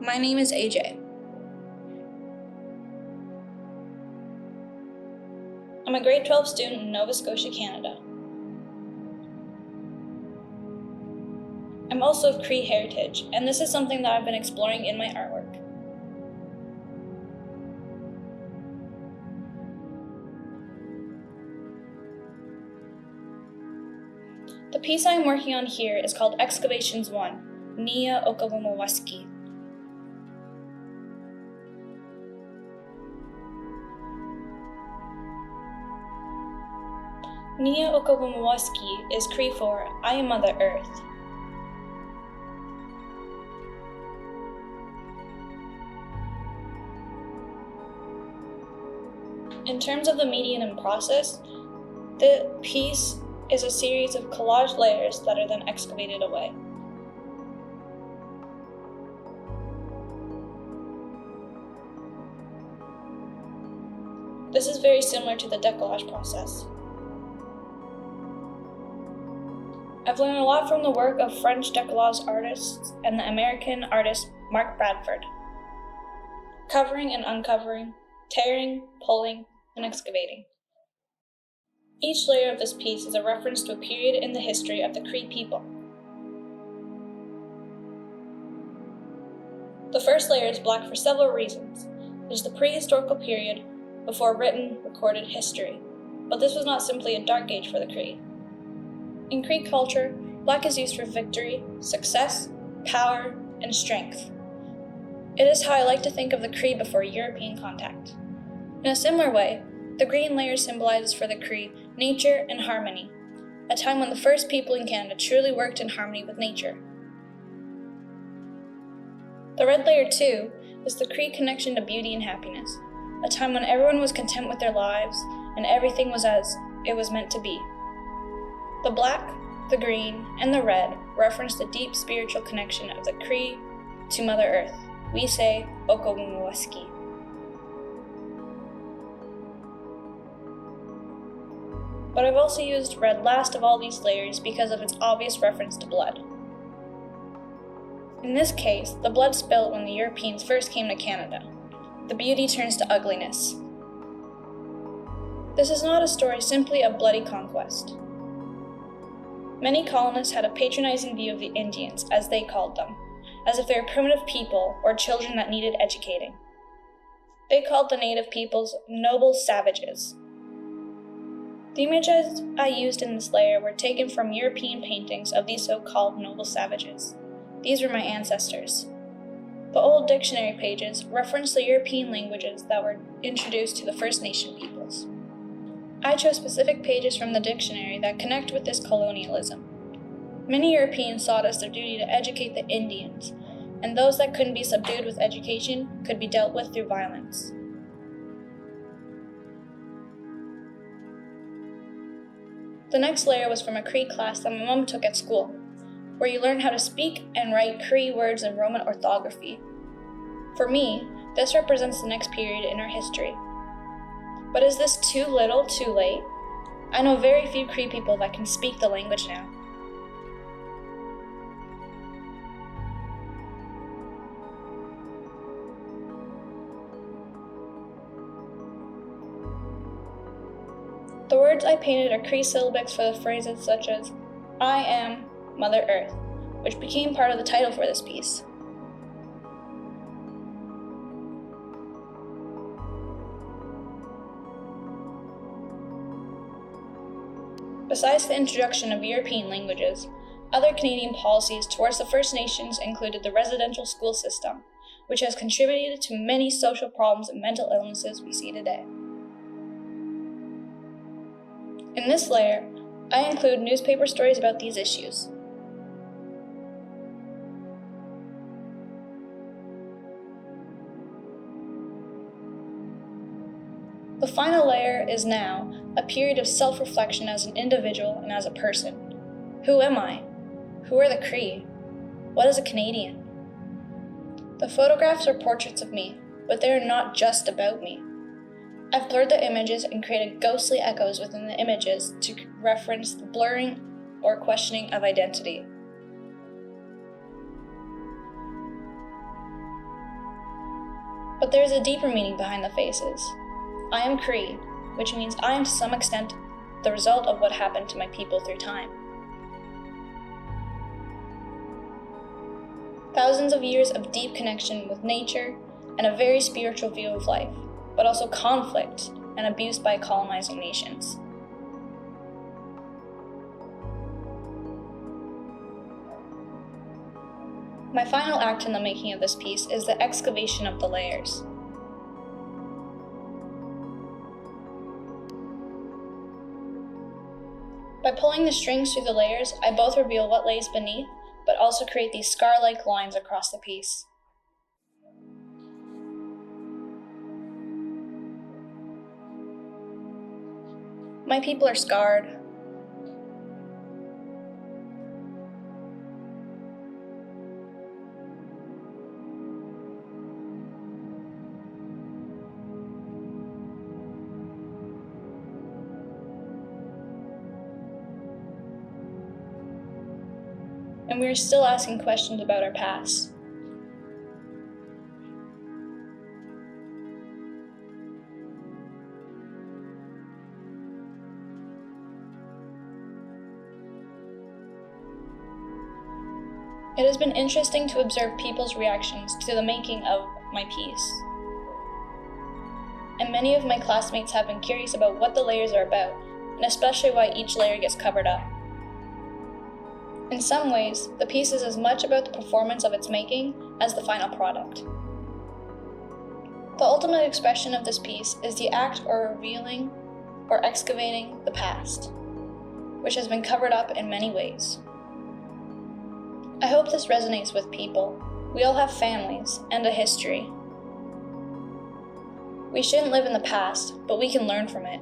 My name is AJ. I'm a grade 12 student in Nova Scotia, Canada. I'm also of Cree heritage, and this is something that I've been exploring in my artwork. The piece I'm working on here is called Excavations 1, Okawimawaskiy. Okawimawaskiy is Cree for I am Mother Earth. In terms of the medium and process, the piece is a series of collage layers that are then excavated away. This is very similar to the décollage process. I've learned a lot from the work of French décollage artists and the American artist Mark Bradford. Covering and uncovering, tearing, pulling, and excavating. Each layer of this piece is a reference to a period in the history of the Cree people. The first layer is black for several reasons. It is the prehistorical period before written, recorded history, but this was not simply a dark age for the Cree. In Cree culture, black is used for victory, success, power, and strength. It is how I like to think of the Cree before European contact. In a similar way, the green layer symbolizes for the Cree nature and harmony, a time when the first people in Canada truly worked in harmony with nature. The red layer, too, is the Cree connection to beauty and happiness, a time when everyone was content with their lives and everything was as it was meant to be. The black, the green, and the red reference the deep spiritual connection of the Cree to Mother Earth. We say Okawimawaskiy. But I've also used red last of all these layers because of its obvious reference to blood. In this case, the blood spilled when the Europeans first came to Canada. The beauty turns to ugliness. This is not a story simply of bloody conquest. Many colonists had a patronizing view of the Indians, as they called them, as if they were primitive people or children that needed educating. They called the native peoples noble savages. The images I used in this layer were taken from European paintings of these so-called noble savages. These were my ancestors. The old dictionary pages reference the European languages that were introduced to the First Nation peoples. I chose specific pages from the dictionary that connect with this colonialism. Many Europeans saw it as their duty to educate the Indians, and those that couldn't be subdued with education could be dealt with through violence. The next layer was from a Cree class that my mom took at school, where you learn how to speak and write Cree words in Roman orthography. For me, this represents the next period in our history. But is this too little, too late? I know very few Cree people that can speak the language now. The words I painted are Cree syllabics for the phrases such as, I am Mother Earth, which became part of the title for this piece. Besides the introduction of European languages, other Canadian policies towards the First Nations included the residential school system, which has contributed to many social problems and mental illnesses we see today. In this layer, I include newspaper stories about these issues. The final layer is now a period of self-reflection as an individual and as a person. Who am I? Who are the Cree? What is a Canadian? The photographs are portraits of me, but they are not just about me. I've blurred the images and created ghostly echoes within the images to reference the blurring or questioning of identity. But there is a deeper meaning behind the faces. I am Cree, which means I am to some extent the result of what happened to my people through time. Thousands of years of deep connection with nature and a very spiritual view of life, but also conflict and abuse by colonizing nations. My final act in the making of this piece is the excavation of the layers. By pulling the strings through the layers, I both reveal what lays beneath, but also create these scar-like lines across the piece. My people are scarred. And we are still asking questions about our past. It has been interesting to observe people's reactions to the making of my piece. And many of my classmates have been curious about what the layers are about, and especially why each layer gets covered up. In some ways, the piece is as much about the performance of its making as the final product. The ultimate expression of this piece is the act or revealing or excavating the past, which has been covered up in many ways. I hope this resonates with people. We all have families and a history. We shouldn't live in the past, but we can learn from it.